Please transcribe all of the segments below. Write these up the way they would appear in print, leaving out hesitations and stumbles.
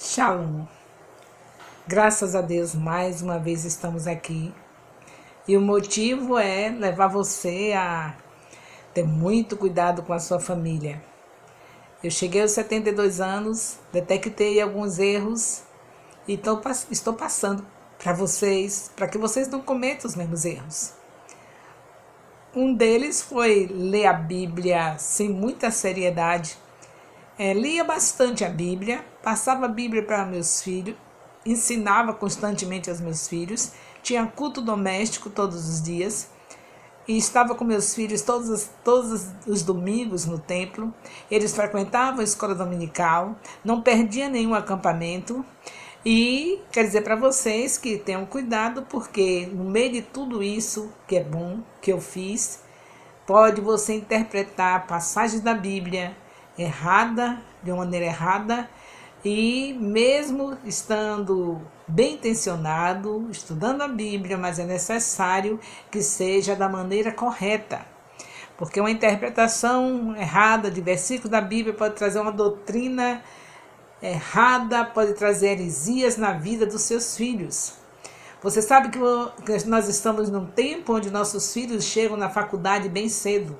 Shalom. Graças a Deus, mais uma vez estamos aqui. E o motivo é levar você a ter muito cuidado com a sua família. Eu cheguei aos 72 anos, detectei alguns erros e estou passando para vocês, para que vocês não cometam os mesmos erros. Um deles foi ler a Bíblia sem muita seriedade. Lia bastante a Bíblia, passava a Bíblia para meus filhos, ensinava constantemente aos meus filhos, tinha culto doméstico todos os dias e estava com meus filhos todos os domingos no templo. Eles frequentavam a escola dominical, não perdia nenhum acampamento. E quero dizer para vocês que tenham cuidado, porque no meio de tudo isso que é bom, que eu fiz, pode você interpretar passagens da Bíblia de uma maneira errada, e mesmo estando bem intencionado, estudando a Bíblia, mas é necessário que seja da maneira correta, porque uma interpretação errada de versículos da Bíblia pode trazer uma doutrina errada, pode trazer heresias na vida dos seus filhos. Você sabe que nós estamos num tempo onde nossos filhos chegam na faculdade bem cedo.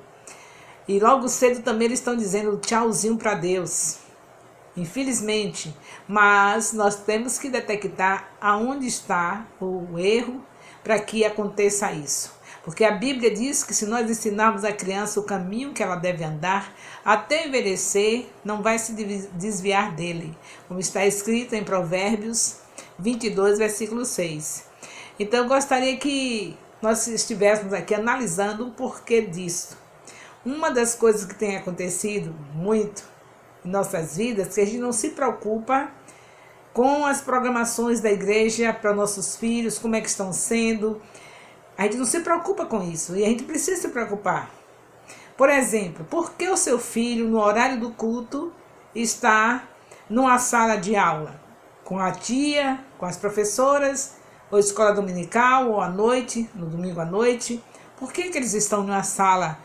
E logo cedo também eles estão dizendo tchauzinho para Deus. Infelizmente. Mas nós temos que detectar aonde está o erro para que aconteça isso. Porque a Bíblia diz que se nós ensinarmos a criança o caminho que ela deve andar, até envelhecer, não vai se desviar dele. Como está escrito em Provérbios 22, versículo 6. Então eu gostaria que nós estivéssemos aqui analisando o porquê disso. Uma das coisas que tem acontecido muito em nossas vidas é que a gente não se preocupa com as programações da igreja para nossos filhos, como é que estão sendo. A gente não se preocupa com isso e a gente precisa se preocupar. Por exemplo, por que o seu filho, no horário do culto, está numa sala de aula? Com a tia, com as professoras, ou escola dominical, ou à noite, no domingo à noite? Por que eles estão numa sala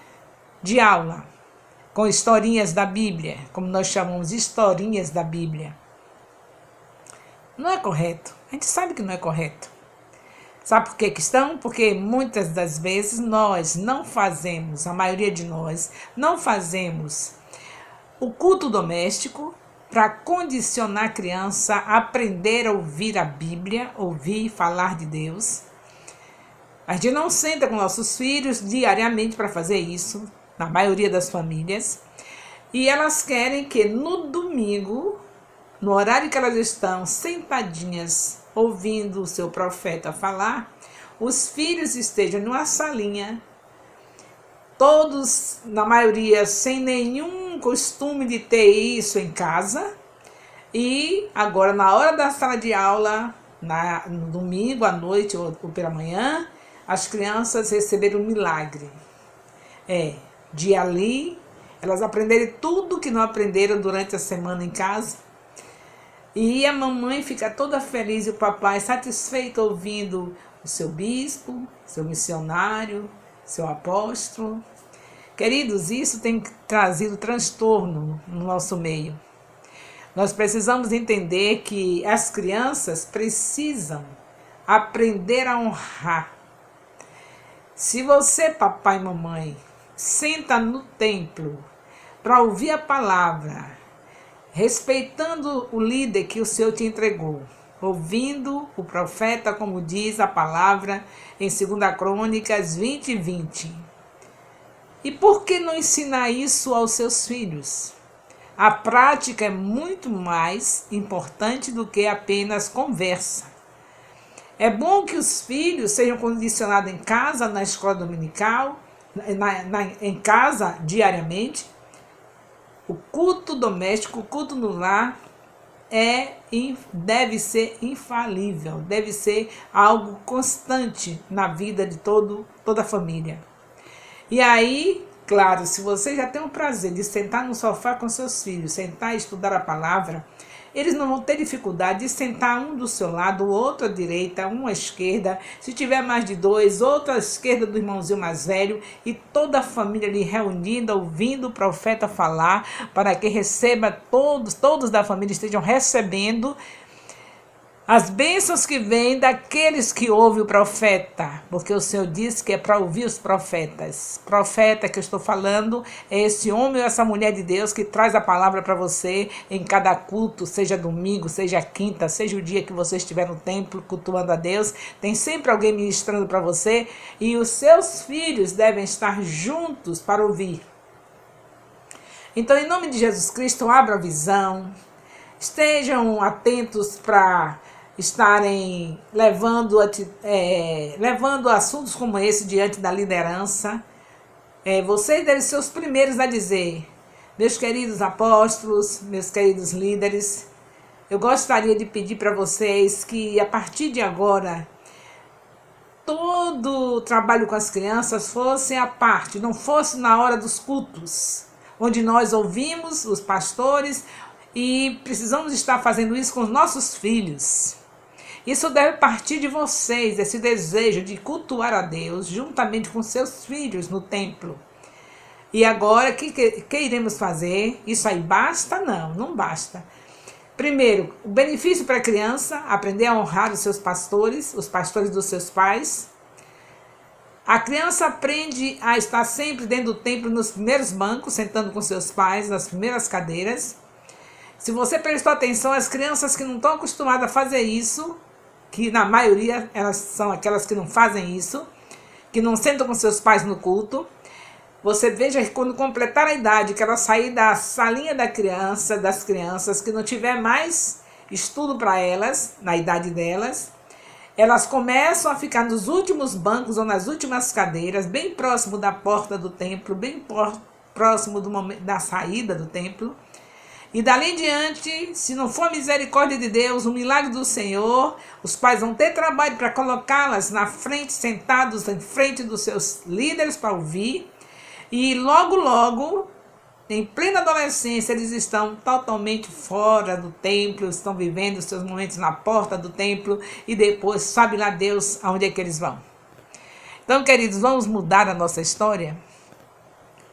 de aula, com historinhas da Bíblia, como nós chamamos de historinhas da Bíblia? Não é correto. A gente sabe que não é correto. Sabe por que estão? Porque muitas das vezes nós não fazemos, a maioria de nós, não fazemos o culto doméstico para condicionar a criança a aprender a ouvir a Bíblia, ouvir falar de Deus. A gente não senta com nossos filhos diariamente para fazer isso, na maioria das famílias, e elas querem que no domingo, no horário que elas estão sentadinhas ouvindo o seu profeta falar, os filhos estejam numa salinha, todos, na maioria, sem nenhum costume de ter isso em casa, e agora na hora da sala de aula, no domingo à noite ou pela manhã, as crianças receberam um milagre. De ali, elas aprenderem tudo que não aprenderam durante a semana em casa. E a mamãe fica toda feliz e o papai satisfeito ouvindo o seu bispo, seu missionário, seu apóstolo. Queridos, isso tem trazido transtorno no nosso meio. Nós precisamos entender que as crianças precisam aprender a honrar. Se você, papai e mamãe, senta no templo para ouvir a palavra, respeitando o líder que o Senhor te entregou, ouvindo o profeta, como diz a palavra em 2 Crônicas 20:20. E por que não ensinar isso aos seus filhos? A prática é muito mais importante do que apenas conversa. É bom que os filhos sejam condicionados em casa, na escola dominical, em casa diariamente. O culto doméstico, o culto no lar deve ser infalível, deve ser algo constante na vida de toda a família. E aí, claro, se você já tem o prazer de sentar no sofá com seus filhos, sentar e estudar a palavra, eles não vão ter dificuldade de sentar um do seu lado, o outro à direita, um à esquerda. Se tiver mais de dois, outro à esquerda do irmãozinho mais velho, e toda a família ali reunida, ouvindo o profeta falar, para que receba todos da família estejam recebendo as bênçãos que vêm daqueles que ouvem o profeta, porque o Senhor disse que é para ouvir os profetas. Profeta que eu estou falando é esse homem ou essa mulher de Deus que traz a palavra para você em cada culto, seja domingo, seja quinta, seja o dia que você estiver no templo cultuando a Deus. Tem sempre alguém ministrando para você e os seus filhos devem estar juntos para ouvir. Então, em nome de Jesus Cristo, abra a visão, estejam atentos para estarem levando assuntos como esse diante da liderança. Vocês devem ser os primeiros a dizer: meus queridos apóstolos, meus queridos líderes, eu gostaria de pedir para vocês que a partir de agora todo o trabalho com as crianças fosse à parte, não fosse na hora dos cultos, onde nós ouvimos os pastores e precisamos estar fazendo isso com os nossos filhos. Isso deve partir de vocês, esse desejo de cultuar a Deus juntamente com seus filhos no templo. E agora, o que iremos fazer? Isso aí basta? Não, não basta. Primeiro, o benefício para a criança, aprender a honrar os seus pastores, os pastores dos seus pais. A criança aprende a estar sempre dentro do templo, nos primeiros bancos, sentando com seus pais, nas primeiras cadeiras. Se você prestou atenção, as crianças que não estão acostumadas a fazer isso, que na maioria elas são aquelas que não fazem isso, que não sentam com seus pais no culto, você veja que quando completar a idade, que ela sair da salinha das crianças, que não tiver mais estudo para elas, na idade delas, elas começam a ficar nos últimos bancos ou nas últimas cadeiras, bem próximo da porta do templo, bem próximo do momento da saída do templo. E dali em diante, se não for a misericórdia de Deus, o milagre do Senhor, os pais vão ter trabalho para colocá-las na frente, sentados em frente dos seus líderes para ouvir. E logo, logo, em plena adolescência, eles estão totalmente fora do templo, estão vivendo os seus momentos na porta do templo e depois sabe lá Deus aonde é que eles vão. Então, queridos, vamos mudar a nossa história?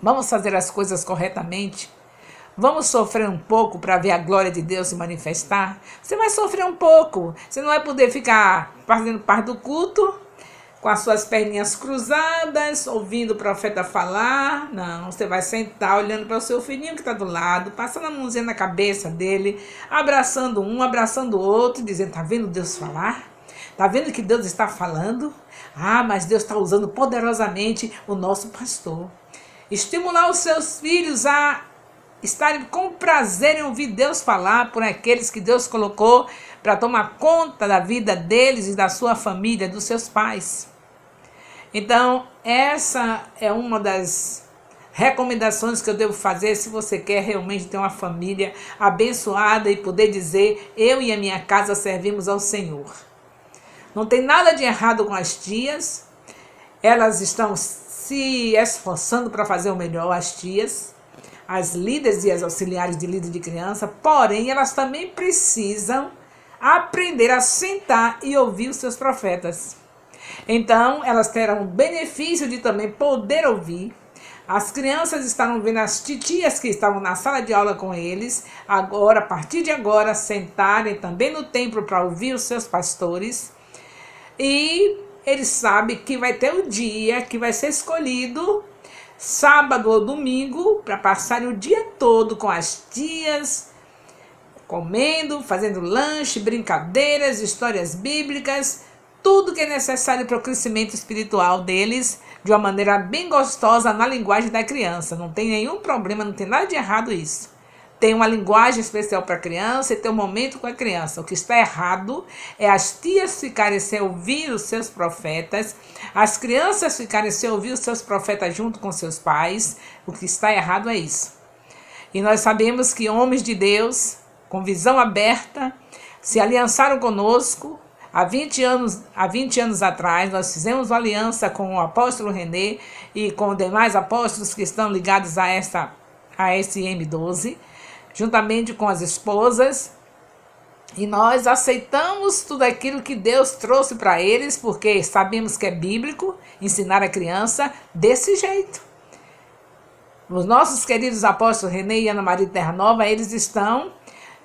Vamos fazer as coisas corretamente? Vamos sofrer um pouco para ver a glória de Deus se manifestar? Você vai sofrer um pouco. Você não vai poder ficar fazendo parte do culto com as suas perninhas cruzadas, ouvindo o profeta falar. Não, você vai sentar olhando para o seu filhinho que está do lado, passando a mãozinha na cabeça dele, abraçando um, abraçando o outro, dizendo: tá vendo Deus falar? Tá vendo que Deus está falando? Ah, mas Deus está usando poderosamente o nosso pastor. Estimular os seus filhos a estarem com prazer em ouvir Deus falar por aqueles que Deus colocou para tomar conta da vida deles e da sua família, dos seus pais. Então, essa é uma das recomendações que eu devo fazer se você quer realmente ter uma família abençoada e poder dizer: eu e a minha casa servimos ao Senhor. Não tem nada de errado com as tias, elas estão se esforçando para fazer o melhor, as tias, as líderes e as auxiliares de líder de criança, porém elas também precisam aprender a sentar e ouvir os seus profetas. Então elas terão o benefício de também poder ouvir. As crianças estavam vendo as titias que estavam na sala de aula com eles, agora, a partir de agora, sentarem também no templo para ouvir os seus pastores. E eles sabem que vai ter o dia que vai ser escolhido, sábado ou domingo, para passar o dia todo com as tias, comendo, fazendo lanche, brincadeiras, histórias bíblicas, tudo que é necessário para o crescimento espiritual deles, de uma maneira bem gostosa, na linguagem da criança. Não tem nenhum problema, não tem nada de errado isso. Tem uma linguagem especial para a criança e tem um momento com a criança. O que está errado é as tias ficarem sem ouvir os seus profetas, as crianças ficarem sem ouvir os seus profetas junto com seus pais. O que está errado é isso. E nós sabemos que homens de Deus, com visão aberta, se aliançaram conosco. Há 20 anos atrás, nós fizemos uma aliança com o apóstolo René e com demais apóstolos que estão ligados a esse M12, juntamente com as esposas, E nós aceitamos tudo aquilo que Deus trouxe para eles, porque sabemos que é bíblico ensinar a criança desse jeito. Os nossos queridos apóstolos René e Ana Maria Terra Nova, eles estão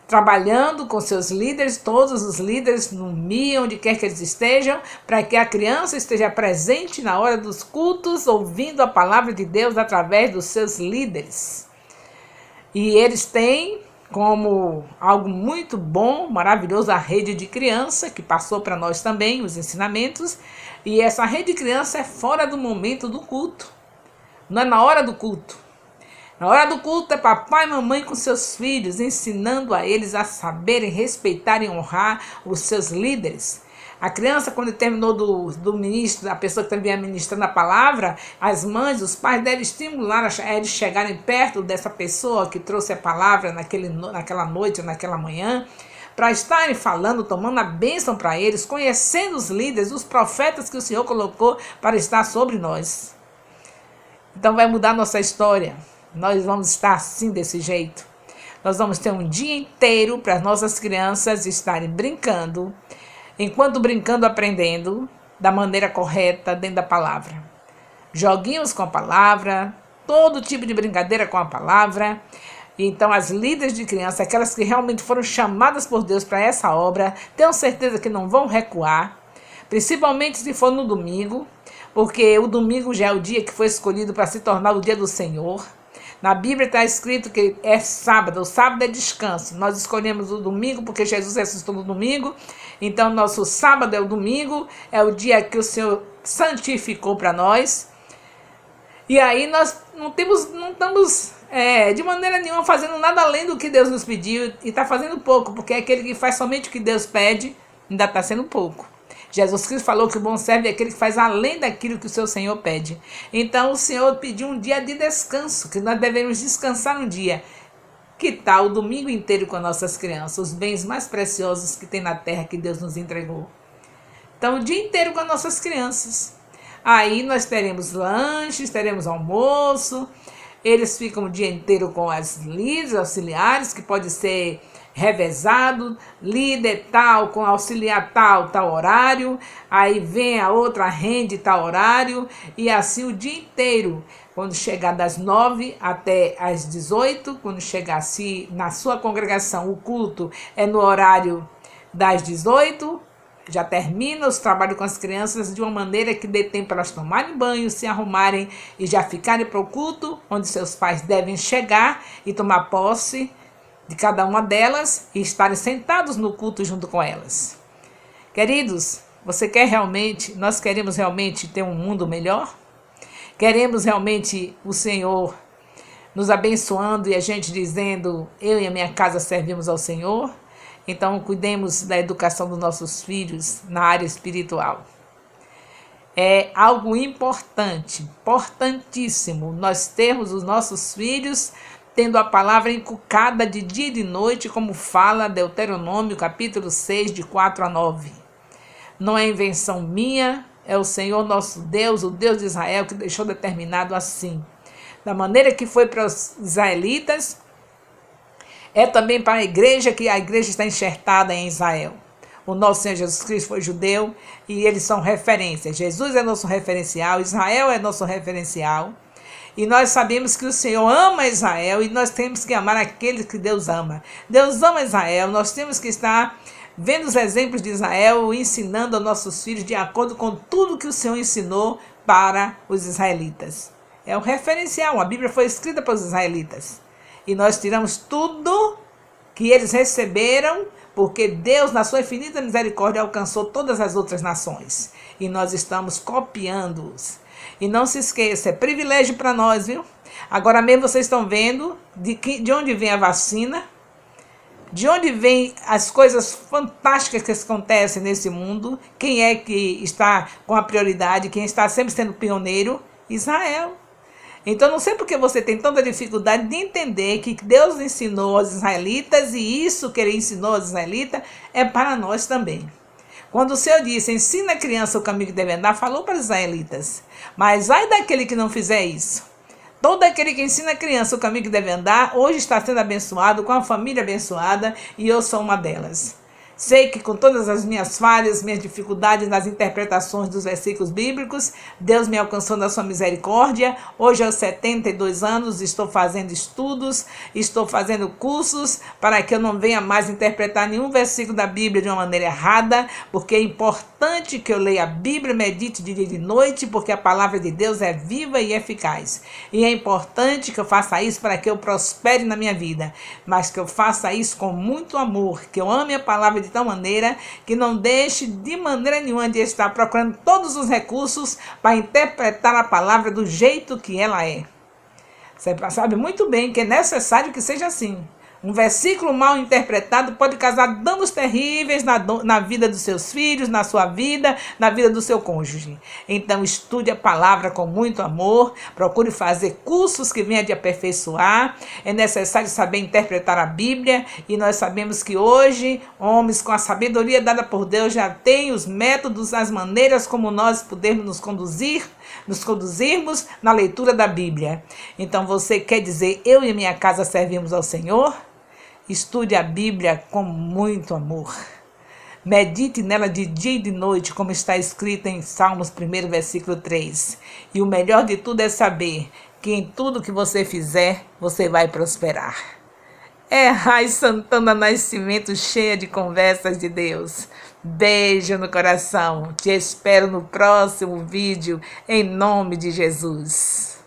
trabalhando com seus líderes, todos os líderes no MIA, onde quer que eles estejam, para que a criança esteja presente na hora dos cultos, ouvindo a palavra de Deus através dos seus líderes. E eles têm como algo muito bom, maravilhoso, a rede de criança, que passou para nós também, os ensinamentos. E essa rede de criança é fora do momento do culto, não é na hora do culto. Na hora do culto é papai e mamãe com seus filhos, ensinando a eles a saberem, respeitar e honrar os seus líderes. A criança, quando terminou do ministro, a pessoa que também ministrando a palavra, as mães, os pais devem estimular a eles chegarem perto dessa pessoa que trouxe a palavra naquela noite, naquela manhã, para estarem falando, tomando a bênção para eles, conhecendo os líderes, os profetas que o Senhor colocou para estar sobre nós. Então vai mudar nossa história. Nós vamos estar assim, desse jeito. Nós vamos ter um dia inteiro para as nossas crianças estarem brincando, enquanto brincando, aprendendo da maneira correta dentro da palavra. Joguinhos com a palavra, todo tipo de brincadeira com a palavra. Então as líderes de criança, aquelas que realmente foram chamadas por Deus para essa obra, tenham certeza que não vão recuar, principalmente se for no domingo, porque o domingo já é o dia que foi escolhido para se tornar o dia do Senhor. Na Bíblia está escrito que é sábado, o sábado é descanso. Nós escolhemos o domingo porque Jesus ressuscitou no domingo. Então, nosso sábado é o domingo, é o dia que o Senhor santificou para nós. E aí nós não estamos de maneira nenhuma fazendo nada além do que Deus nos pediu. E está fazendo pouco, porque aquele que faz somente o que Deus pede, ainda está sendo pouco. Jesus Cristo falou que o bom servo é aquele que faz além daquilo que o seu Senhor pede. Então o Senhor pediu um dia de descanso, que nós devemos descansar um dia. Que tal o domingo inteiro com as nossas crianças, os bens mais preciosos que tem na terra que Deus nos entregou? Então o dia inteiro com as nossas crianças. Aí nós teremos lanches, teremos almoço, eles ficam o dia inteiro com as líderes, auxiliares, que pode ser revezado, líder tal, com auxiliar tal horário, aí vem a outra rende tal horário, e assim o dia inteiro, quando chegar das 9 até as 18, quando chegar se na sua congregação o culto é no horário das 18, já termina os trabalhos com as crianças de uma maneira que dê tempo para elas tomarem banho, se arrumarem e já ficarem para o culto, onde seus pais devem chegar e tomar posse de cada uma delas e estarem sentados no culto junto com elas. Queridos, nós queremos realmente ter um mundo melhor? Queremos realmente o Senhor nos abençoando e a gente dizendo, eu e a minha casa servimos ao Senhor? Então, cuidemos da educação dos nossos filhos na área espiritual. É algo importante, importantíssimo, nós termos os nossos filhos tendo a palavra inculcada de dia e de noite, como fala Deuteronômio, capítulo 6, de 4 a 9. Não é invenção minha, é o Senhor nosso Deus, o Deus de Israel, que deixou determinado assim. Da maneira que foi para os israelitas, é também para a igreja, que a igreja está enxertada em Israel. O nosso Senhor Jesus Cristo foi judeu e eles são referência. Jesus é nosso referencial, Israel é nosso referencial. E nós sabemos que o Senhor ama Israel e nós temos que amar aqueles que Deus ama. Deus ama Israel, nós temos que estar vendo os exemplos de Israel, ensinando aos nossos filhos de acordo com tudo que o Senhor ensinou para os israelitas. É o referencial, a Bíblia foi escrita para os israelitas. E nós tiramos tudo que eles receberam, porque Deus, na sua infinita misericórdia, alcançou todas as outras nações. E nós estamos copiando-os. E não se esqueça, é privilégio para nós, viu? Agora mesmo vocês estão vendo de onde vem a vacina, de onde vem as coisas fantásticas que acontecem nesse mundo, quem é que está com a prioridade, quem está sempre sendo pioneiro? Israel. Então não sei por que você tem tanta dificuldade de entender que Deus ensinou aos israelitas e isso que ele ensinou aos israelitas é para nós também. Quando o Senhor disse, ensina a criança o caminho que deve andar, falou para os israelitas. Mas ai daquele que não fizer isso. Todo aquele que ensina a criança o caminho que deve andar, hoje está sendo abençoado, com a família abençoada, e eu sou uma delas. Sei que com todas as minhas falhas, minhas dificuldades nas interpretações dos versículos bíblicos, Deus me alcançou na sua misericórdia. Hoje, aos 72 anos, estou fazendo estudos, estou fazendo cursos para que eu não venha mais interpretar nenhum versículo da Bíblia de uma maneira errada, porque é importante que eu leia a Bíblia, medite de dia e de noite, porque a palavra de Deus é viva e eficaz. E é importante que eu faça isso para que eu prospere na minha vida, mas que eu faça isso com muito amor, que eu ame a palavra de tal maneira que não deixe de maneira nenhuma de estar procurando todos os recursos para interpretar a palavra do jeito que ela é. Você sabe muito bem que é necessário que seja assim. Um versículo mal interpretado pode causar danos terríveis na vida dos seus filhos, na sua vida, na vida do seu cônjuge. Então, estude a palavra com muito amor, procure fazer cursos que venham de aperfeiçoar. É necessário saber interpretar a Bíblia, e nós sabemos que hoje, homens com a sabedoria dada por Deus já têm os métodos, as maneiras como nós podemos nos conduzirmos na leitura da Bíblia. Então, você quer dizer, eu e minha casa servimos ao Senhor? Estude a Bíblia com muito amor. Medite nela de dia e de noite, como está escrito em Salmos 1, versículo 3. E o melhor de tudo é saber que em tudo que você fizer, você vai prosperar. É Rai Santana Nascimento, cheia de conversas de Deus. Beijo no coração. Te espero no próximo vídeo, em nome de Jesus.